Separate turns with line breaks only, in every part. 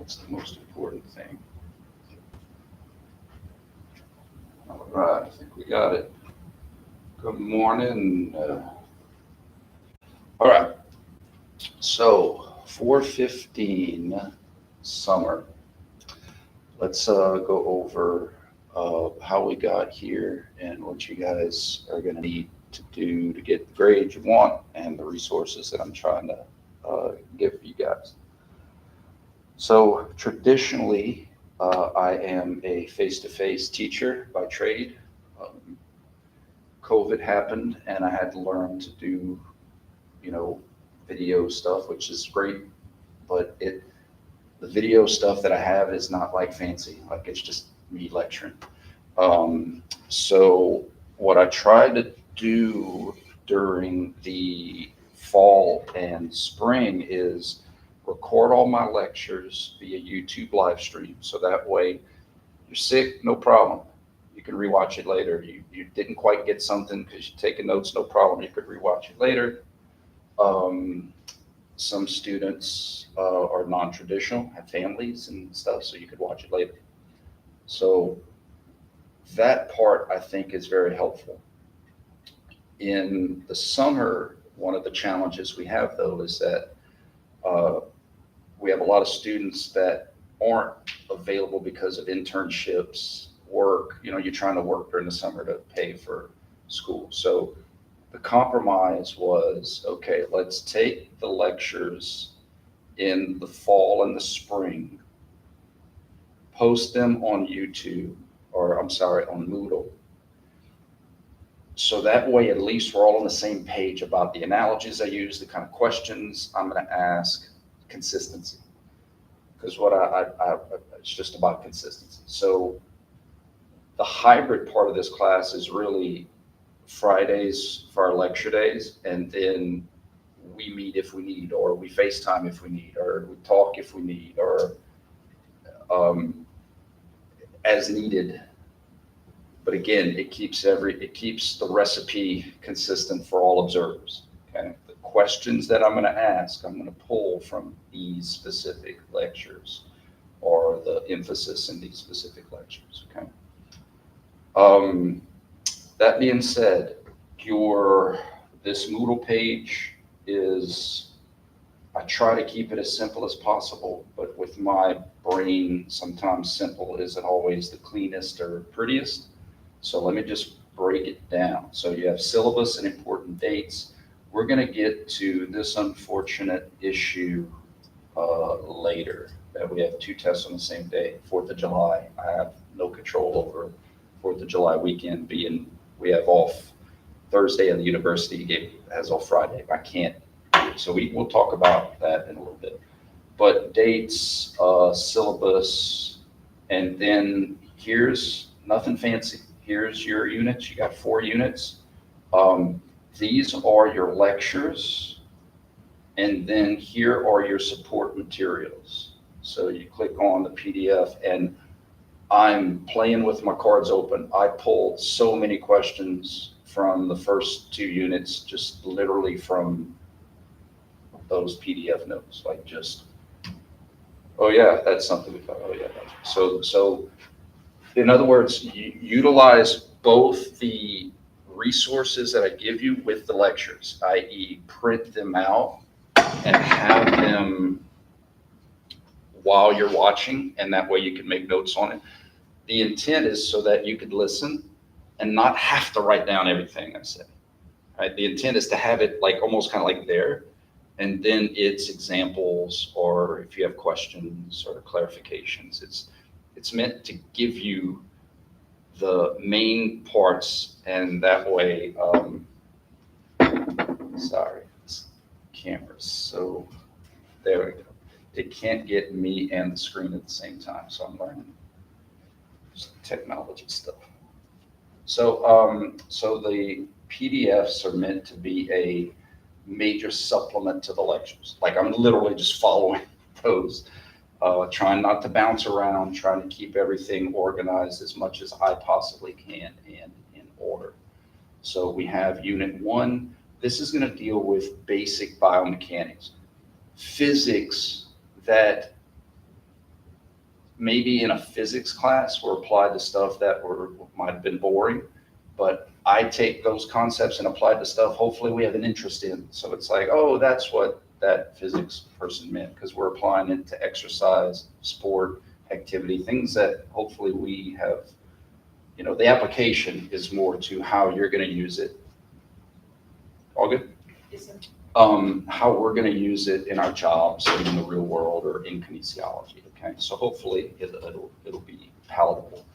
That's the most important thing. All right, I think we got it. Good morning. All right, so 4:15 summer. Let's go over how we got here and what you guys are going to need to do to get the grades you want and the resources that I'm trying to give you guys. So traditionally, I am a face-to-face teacher by trade. Um, COVID happened and I had to learn to do, video stuff, which is great, but the video stuff that I have is not like fancy, like it's just me lecturing. So what I tried to do during the fall and spring is record all my lectures via YouTube live stream. So that way you're sick, no problem. You can rewatch it later. You didn't quite get something because you're taking notes, no problem. You could rewatch it later. Some students are non-traditional, have families and stuff, so you could watch it later. So that part I think is very helpful. In the summer, one of the challenges we have though is that we have a lot of students that aren't available because of internships, work. You're trying to work during the summer to pay for school. So the compromise was, okay, let's take the lectures in the fall and the spring, post them on YouTube, or I'm sorry, on Moodle. So that way, at least we're all on the same page about the analogies I use, the kind of questions I'm going to ask, consistency. Because what it's just about consistency. So the hybrid part of this class is really Fridays for our lecture days, and then we meet if we need, or we FaceTime if we need, or we talk if we need, or as needed. But again, it keeps the recipe consistent for all observers. Okay, the questions that I'm going to ask, I'm going to pull from these specific lectures, or the emphasis in these specific lectures. Okay. That being said, this Moodle page I try to keep it as simple as possible, but with my brain, sometimes simple isn't always the cleanest or prettiest. So let me just break it down. So you have syllabus and important dates. We're going to get to this unfortunate issue later, that we have two tests on the same day, 4th of July. I have no control over 4th of July weekend being, we have off Thursday and the university has off Friday. I can't. So we'll talk about that in a little bit. But dates, syllabus, and then here's nothing fancy. Here's your units. You got 4 units. These are your lectures. And then here are your support materials. So you click on the PDF, and I'm playing with my cards open. I pulled so many questions from the first 2 units, just literally from those PDF notes, like just, oh yeah, that's something we thought, oh yeah. So in other words, you utilize both the resources that I give you with the lectures, i.e. print them out and have them while you're watching, and that way you can make notes on it. The intent is so that you could listen and not have to write down everything I say. Right? The intent is to have it like almost kind of like there, and then it's examples, or if you have questions or clarifications. It's meant to give you the main parts, and that way, sorry, this camera's so, there we go. It can't get me and the screen at the same time, so I'm learning technology stuff. So the PDFs are meant to be a major supplement to the lectures. Like I'm literally just following those, trying not to bounce around, trying to keep everything organized as much as I possibly can and in order. So we have Unit 1. This is going to deal with basic biomechanics, physics that maybe in a physics class we're applied to stuff that might have been boring, but I take those concepts and apply to stuff hopefully we have an interest in. So it's like, oh, that's what that physics person meant, because we're applying it to exercise, sport, activity, things that hopefully we have, the application is more to how you're going to use it. All good?
Yes, sir.
How we're going to use it in our jobs and in the real world or in kinesiology. Okay, so hopefully it'll be palatable.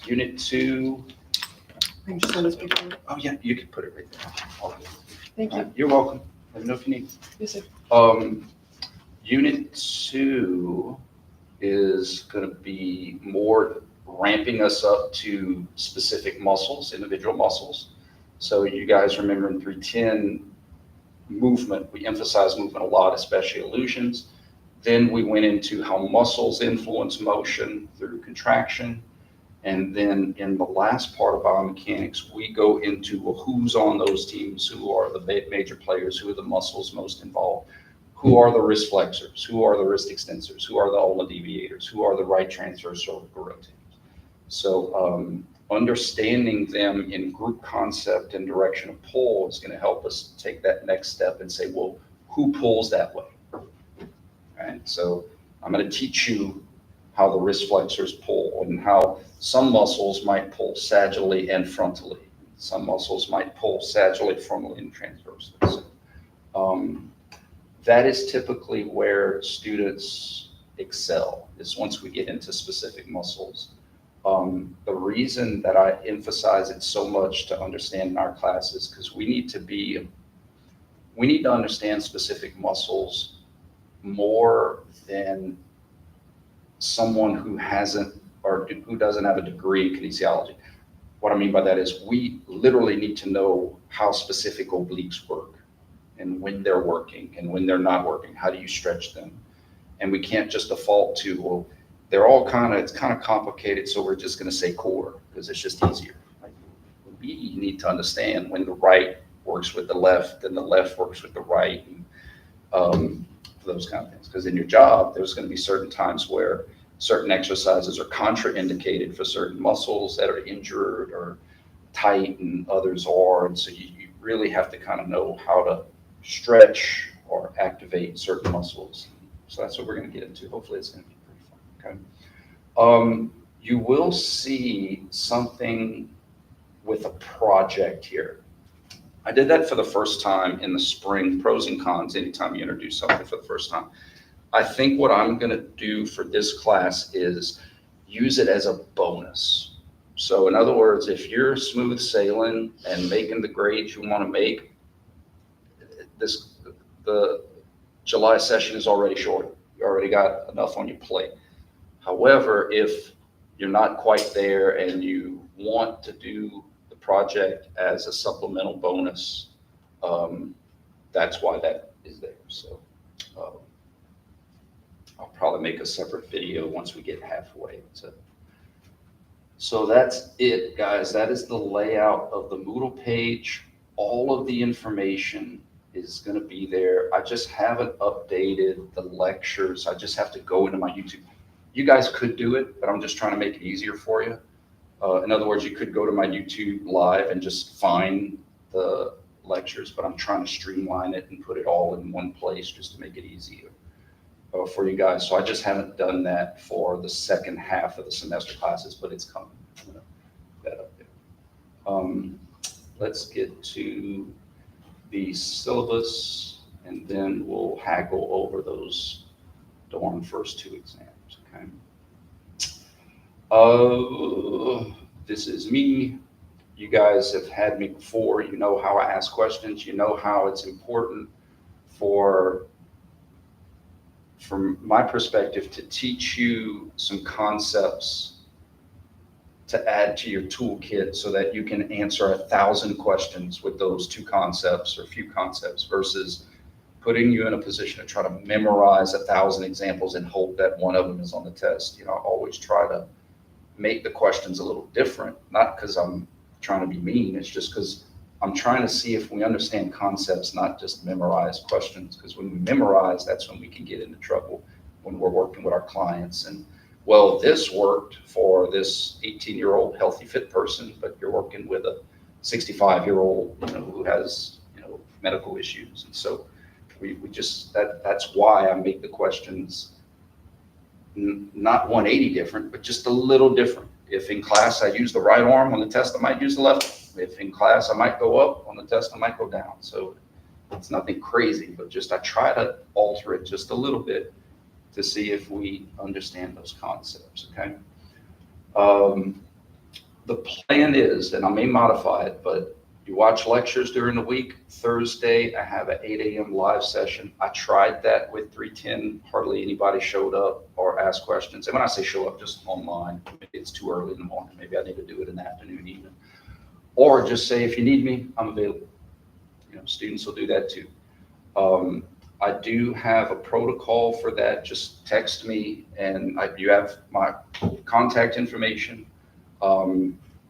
Unit 2.
I just want to speak for it.
Oh yeah, you can put it right there. All good.
Thank you.
You're welcome. Let me know if you need.
Yes, sir.
Unit 2 is going to be more ramping us up to specific muscles, individual muscles. So you guys remember in 310 movement, we emphasize movement a lot, especially illusions. Then we went into how muscles influence motion through contraction. And then in the last part of biomechanics, we go into, well, who's on those teams, who are the major players, who are the muscles most involved, who are the wrist flexors, who are the wrist extensors, who are the ulna deviators, who are the right transverse cervical rotators. So understanding them in group concept and direction of pull is going to help us take that next step and say, well, who pulls that way? Right? So I'm going to teach you how the wrist flexors pull and how some muscles might pull sagittally and frontally. Some muscles might pull sagittally, frontally, and transversely. So, that is typically where students excel, is once we get into specific muscles. The reason that I emphasize it so much to understand in our classes, because we need to understand specific muscles more than someone who hasn't or who doesn't have a degree in kinesiology. What I mean by that is we literally need to know how specific obliques work and when they're working and when they're not working. How do you stretch them? And we can't just default to, well, it's kind of complicated, so we're just going to say core because it's just easier. Like, we need to understand when the right works with the left and the left works with the right, and those kind of things. Because in your job, there's going to be certain times where certain exercises are contraindicated for certain muscles that are injured or tight and others are. And so you really have to kind of know how to stretch or activate certain muscles. So that's what we're going to get into. Hopefully it's going to be pretty fun. Okay. You will see something with a project here. I did that for the first time in the spring, pros and cons, anytime you introduce something for the first time. I think what I'm going to do for this class is use it as a bonus. So in other words, if you're smooth sailing and making the grades you want to make, the July session is already short. You already got enough on your plate. However, if you're not quite there and you want to do the project as a supplemental bonus, that's why that is there. So I'll probably make a separate video once we get halfway. So that's it, guys. That is the layout of the Moodle page. All of the information is going to be there. I just haven't updated the lectures. I just have to go into my YouTube. You guys could do it, but I'm just trying to make it easier for you. In other words, you could go to my YouTube live and just find the lectures, but I'm trying to streamline it and put it all in one place just to make it easier for you guys. So I just haven't done that for the second half of the semester classes, but it's coming. That up there. Let's get to the syllabus, and then we'll haggle over those darn first two exams. Okay. This is me. You guys have had me before. You know how I ask questions. You know how it's important from my perspective, to teach you some concepts to add to your toolkit so that you can answer 1,000 questions with those two concepts or few concepts, versus putting you in a position to try to memorize 1,000 examples and hope that one of them is on the test. I always try to make the questions a little different, not because I'm trying to be mean, it's just because I'm trying to see if we understand concepts, not just memorize questions, because when we memorize, that's when we can get into trouble. when we're working with our clients. And well, this worked for this 18-year-old healthy fit person, but you're working with a 65-year-old, who has, medical issues. And so we just, that's why I make the questions not 180 different, but just a little different. If in class I use the right arm, on the test I might use the left. If in class I might go up, on the test I might go down. So it's nothing crazy, but just I try to alter it just a little bit to see if we understand those concepts, okay? The plan is, and I may modify it, but you watch lectures during the week. Thursday, I have an 8 a.m. live session. I tried that with 310. Hardly anybody showed up or asked questions. And when I say show up, just online. Maybe it's too early in the morning. Maybe I need to do it in the afternoon, evening. Or just say, if you need me, I'm available. Students will do that too. I do have a protocol for that. Just text me, and you have my contact information.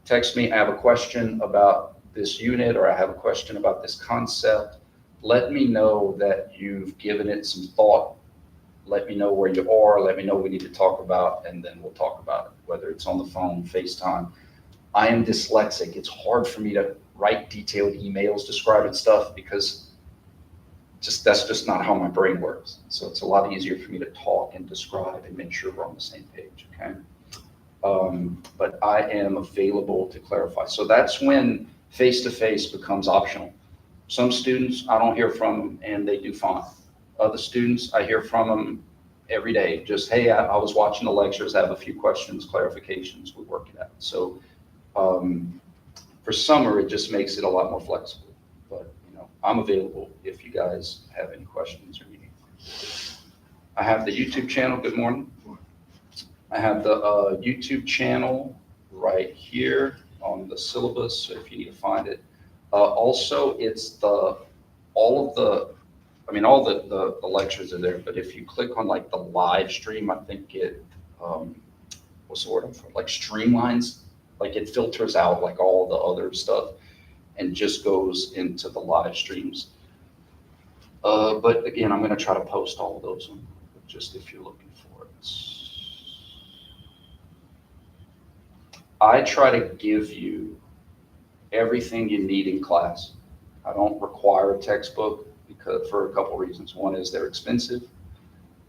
Text me, I have a question about this unit, or I have a question about this concept. Let me know that you've given it some thought. Let me know where you are. Let me know what we need to talk about, and then we'll talk about it, whether it's on the phone, FaceTime. I am dyslexic. It's hard for me to write detailed emails describing stuff because that's just not how my brain works. So it's a lot easier for me to talk and describe and make sure we're on the same page, okay? But I am available to clarify. So that's when face-to-face becomes optional. Some students I don't hear from and they do fine. Other students I hear from them every day. Just, hey, I was watching the lectures, I have a few questions, clarifications, we work it out. So for summer, it just makes it a lot more flexible. But I'm available if you guys have any questions or anything. I have the YouTube channel. Good morning. I have the YouTube channel right here on the syllabus, so if you need to find it. Also, it's all the lectures are there, but if you click on like the live stream, I think it, what's the word I'm for? Like streamlines, like it filters out like all the other stuff and just goes into the live streams. But again, I'm gonna try to post all of those, just if you're looking for it. I try to give you everything you need in class. I don't require a textbook for a couple reasons. One is they're expensive,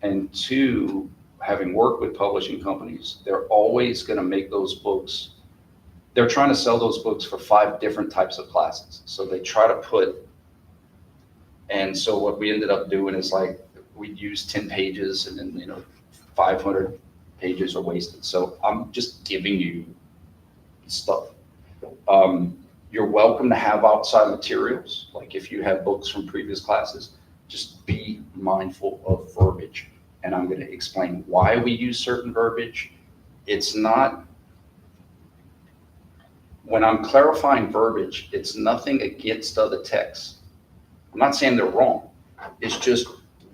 and two, having worked with publishing companies, they're always going to make those books. They're trying to sell those books for 5 different types of classes. So they try to and so what we ended up doing is like we'd use 10 pages and then 500 pages are wasted. So I'm just giving you stuff. You're welcome to have outside materials. Like if you have books from previous classes, just be mindful of verbiage. And I'm going to explain why we use certain verbiage. It's not, when I'm clarifying verbiage, it's nothing against other texts. I'm not saying they're wrong. It's just,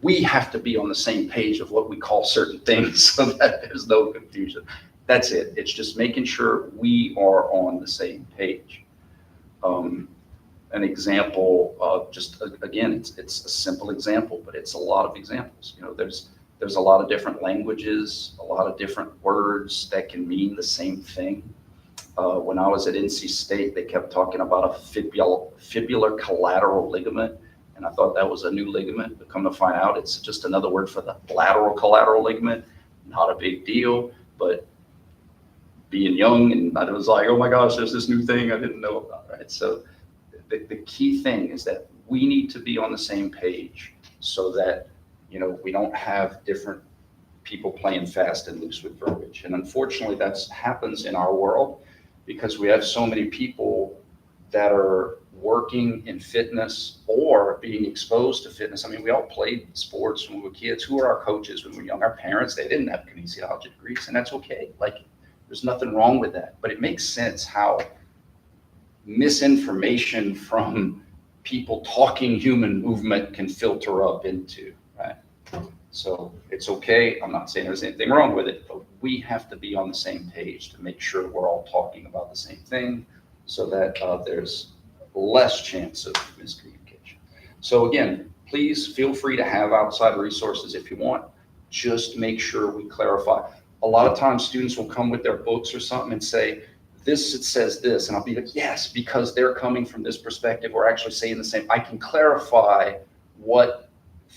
we have to be on the same page of what we call certain things so that there's no confusion. That's it. It's just making sure we are on the same page. An example of again, it's a simple example, but it's a lot of examples. There's a lot of different languages, a lot of different words that can mean the same thing. When I was at NC State, they kept talking about a fibular collateral ligament, and I thought that was a new ligament, but come to find out, it's just another word for the lateral collateral ligament. Not a big deal, but being young, and I was like, oh my gosh, there's this new thing I didn't know about, right? So the key thing is that we need to be on the same page so that, we don't have different people playing fast and loose with verbiage. And unfortunately, that happens in our world because we have so many people that are working in fitness or being exposed to fitness. I mean, we all played sports when we were kids. Who are our coaches when we were young? Our parents, they didn't have kinesiology degrees, and that's okay. Like, there's nothing wrong with that. But it makes sense how misinformation from people talking human movement can filter up into, right? So it's okay. I'm not saying there's anything wrong with it, but we have to be on the same page to make sure we're all talking about the same thing so that there's less chance of miscommunication. So again, please feel free to have outside resources if you want. just make sure we clarify. A lot of times students will come with their books or something and say, this, it says this, and I'll be like, yes, because they're coming from this perspective, we're actually saying the same. I can clarify what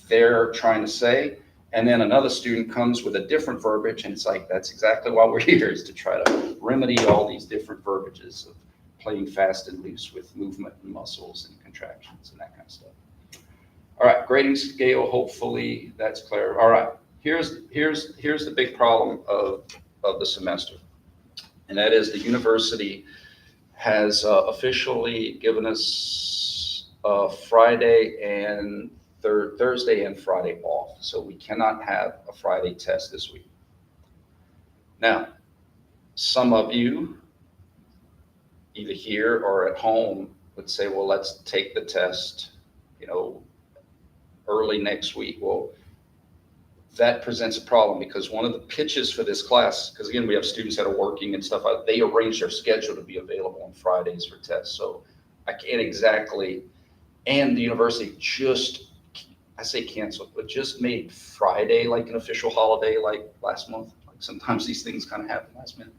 they're trying to say. And then another student comes with a different verbiage, and it's like, that's exactly why we're here, is to try to remedy all these different verbiages of playing fast and loose with movement and muscles and contractions and that kind of stuff. All right, grading scale, hopefully that's clear. All right, here's the big problem of the semester. And that is the university has officially given us Friday and Thursday and Friday off. So we cannot have a Friday test this week. Now, some of you, either here or at home, would say, well, let's take the test, early next week. Well, that presents a problem because one of the pitches for this class, because again, we have students that are working and stuff, they arrange their schedule to be available on Fridays for tests. So I can't exactly, and the university just, I say canceled, but just made Friday like an official holiday like last month. Like sometimes these things kind of happen last minute.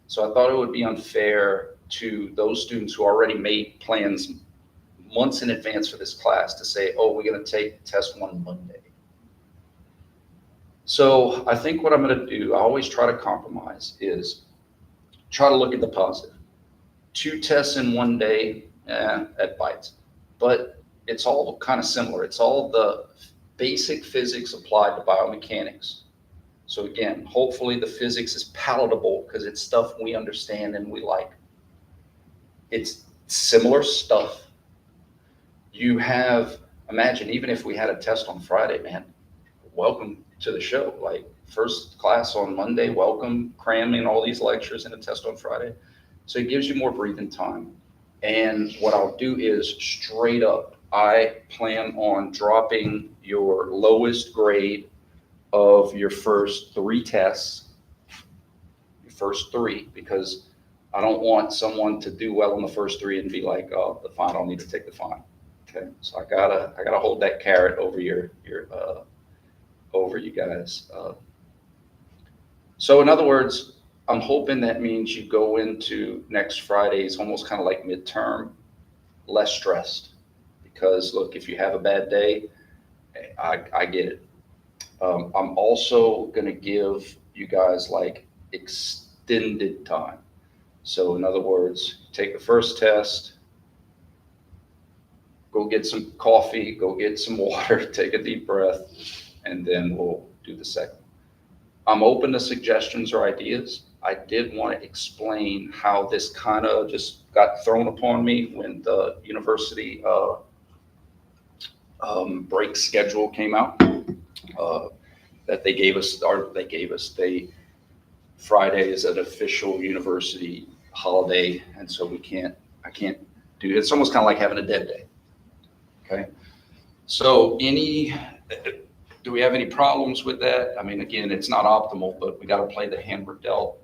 So I thought it would be unfair to those students who already made plans months in advance for this class to say, oh, we're going to take test one Monday. So I think what I'm going to do, I always try to compromise, is try to look at the positive. 2 tests in one day, that bites. But it's all kind of similar. It's all the basic physics applied to biomechanics. So again, hopefully the physics is palatable because it's stuff we understand and we like. It's similar stuff. You have, imagine, even if we had a test on Friday, man, welcome to the show. Like first class on Monday, welcome, cramming all these lectures and a test on Friday. So it gives you more breathing time. And what I'll do is straight up, I plan on dropping your lowest grade of your first 3 tests, your first 3, because I don't want someone to do well in the first 3 and be like, oh, the final, I'll need to take the final. Okay, so I gotta hold that carrot over over you guys. So in other words, I'm hoping that means you go into next Friday's almost kind of like midterm, less stressed. Because look, if you have a bad day, I get it. I'm also going to give you guys like extended time. So in other words, take the first test, go get some coffee, go get some water, take a deep breath, and then we'll do the second. I'm open to suggestions or ideas. I did want to explain how this kind of just got thrown upon me when the university break schedule came out. That they gave us, Friday is an official university holiday, and so I can't do it. It's almost kind of like having a dead day. Okay. So do we have any problems with that? I mean, again, it's not optimal, but we got to play the hand we're dealt.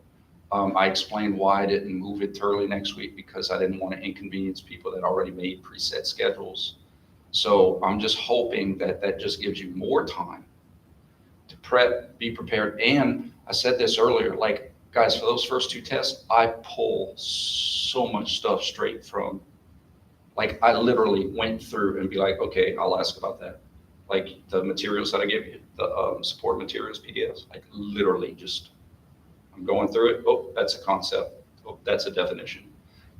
I explained why I didn't move it to early next week because I didn't want to inconvenience people that already made preset schedules. So I'm just hoping that just gives you more time to prep, be prepared. And I said this earlier, like, guys, for those first 2 tests, I pull so much stuff straight from, like, I literally went through and be like, okay, I'll ask about that. Like the materials that I give you, the support materials, PDFs, like literally just, I'm going through it. Oh, that's a concept. Oh, that's a definition.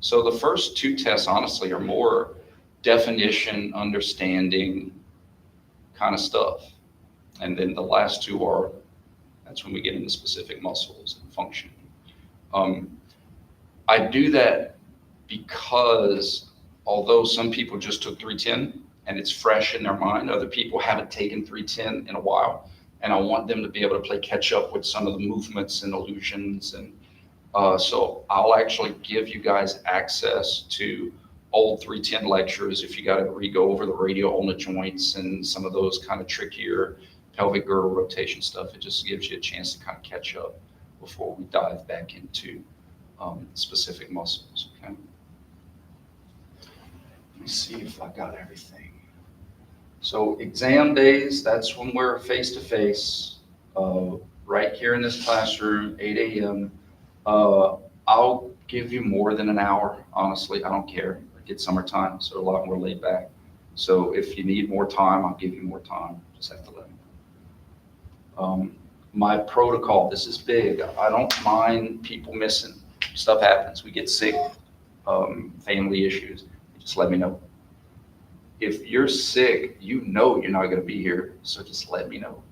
So the first 2 tests, honestly, are more definition, understanding kind of stuff. And then the last 2 that's when we get into specific muscles and function. I do that because although some people just took 310 and it's fresh in their mind, other people haven't taken 310 in a while. And I want them to be able to play catch up with some of the movements and illusions. And so I'll actually give you guys access to old 310 lectures if you got to re-go over the radial ulna joints and some of those kind of trickier pelvic girdle rotation stuff. It just gives you a chance to kind of catch up before we dive back into specific muscles. Okay. Let me see if I got everything. So exam days, that's when we're face to face. right here in this classroom, 8 a.m. I'll give you more than an hour, honestly, I don't care. It's summertime, so a lot more laid back. So if you need more time, I'll give you more time, just have to let me know. My protocol, this is big, I don't mind people missing, stuff happens, we get sick, family issues, just let me know. If you're sick, you know you're not gonna be here, so just let me know.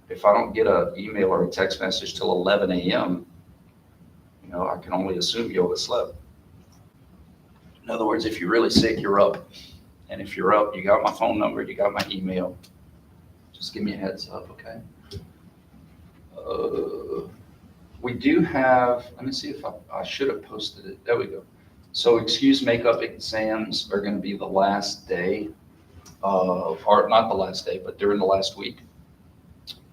If I don't get an email or a text message till 11 a.m., I can only assume you overslept. In other words, if you're really sick, you're up. And if you're up, you got my phone number, you got my email. Just give me a heads up, okay? We do have, let me see if I should have posted it. There we go. So excuse makeup exams are going to be the last day, or not the last day, but during the last week.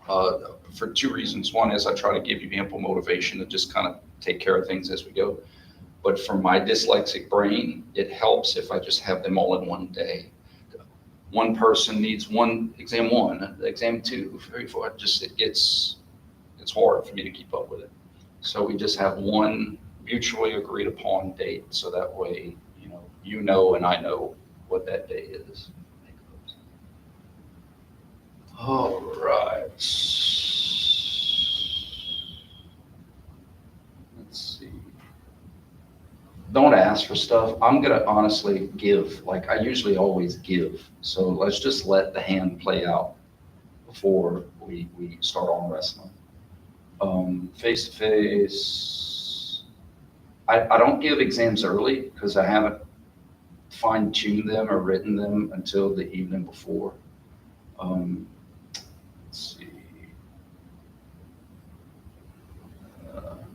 For two reasons. One is I try to give you ample motivation to just kind of take care of things as we go. But for my dyslexic brain, it helps if I just have them all in one day. One person needs exam one, exam two, 3, 4. It's hard for me to keep up with it. So we just have one mutually agreed upon date. So that way, you know, and I know what that day is. All right. Let's see. Don't ask for stuff. I'm going to honestly give, like I usually always give. So let's just let the hand play out before we start on wrestling. Face-to-face. I don't give exams early because I haven't fine-tuned them or written them until the evening before. Let's see.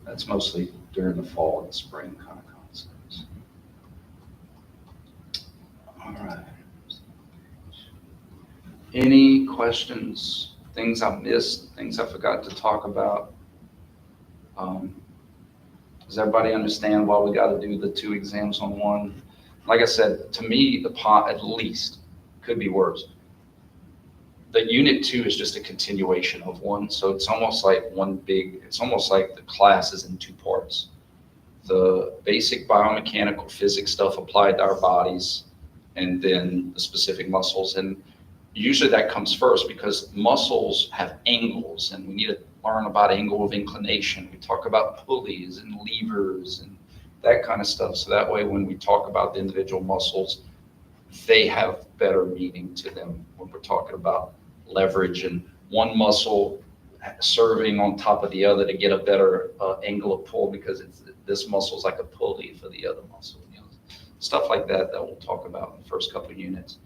That's mostly during the fall and spring kind of concepts. All right. Any questions, things I missed, things I forgot to talk about? Does everybody understand why we got to do the 2 exams on one? Like I said, to me, the pot at least could be worse. The unit 2 is just a continuation of one. So it's almost like it's almost like the class is in 2 parts. The basic biomechanical physics stuff applied to our bodies, and then the specific muscles. And usually that comes first because muscles have angles and we need to learn about angle of inclination. We talk about pulleys and levers and that kind of stuff. So that way, when we talk about the individual muscles, they have better meaning to them when we're talking about leverage and one muscle serving on top of the other to get a better angle of pull because this muscle is like a pulley for the other muscle. Stuff like that we'll talk about in the first couple of units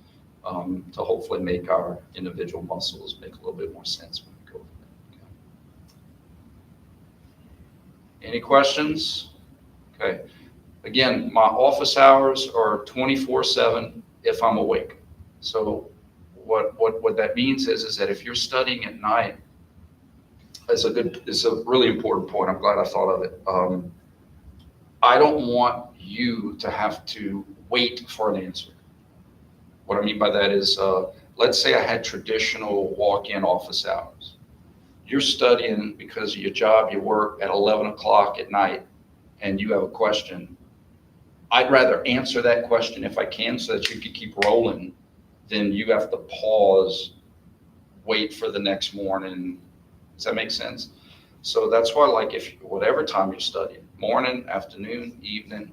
to hopefully make our individual muscles make a little bit more sense when we go over that. Okay. Any questions? Okay. Again, my office hours are 24/7 if I'm awake. So what that means is that if you're studying at night, it's a really important point. I'm glad I thought of it. I don't want you to have to wait for an answer. What I mean by that is, let's say I had traditional walk-in office hours. You're studying because of your job, you work at 11 o'clock at night, and you have a question. I'd rather answer that question if I can so that you can keep rolling than you have to pause, wait for the next morning. Does that make sense? So that's why, like, if whatever time you're studying, morning, afternoon, evening,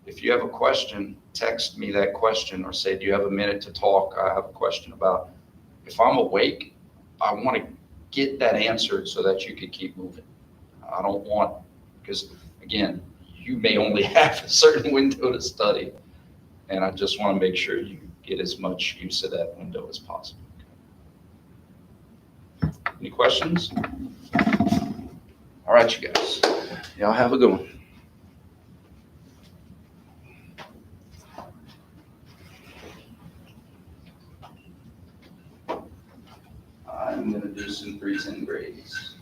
if you have a question, text me that question or say, do you have a minute to talk? I have a question about, if I'm awake, I want to get that answered so that you can keep moving. I don't want, because again, you may only have a certain window to study, and I just want to make sure you get as much use of that window as possible. Any questions? All right, you guys. Y'all have a good one. I'm going to do some 310 grades.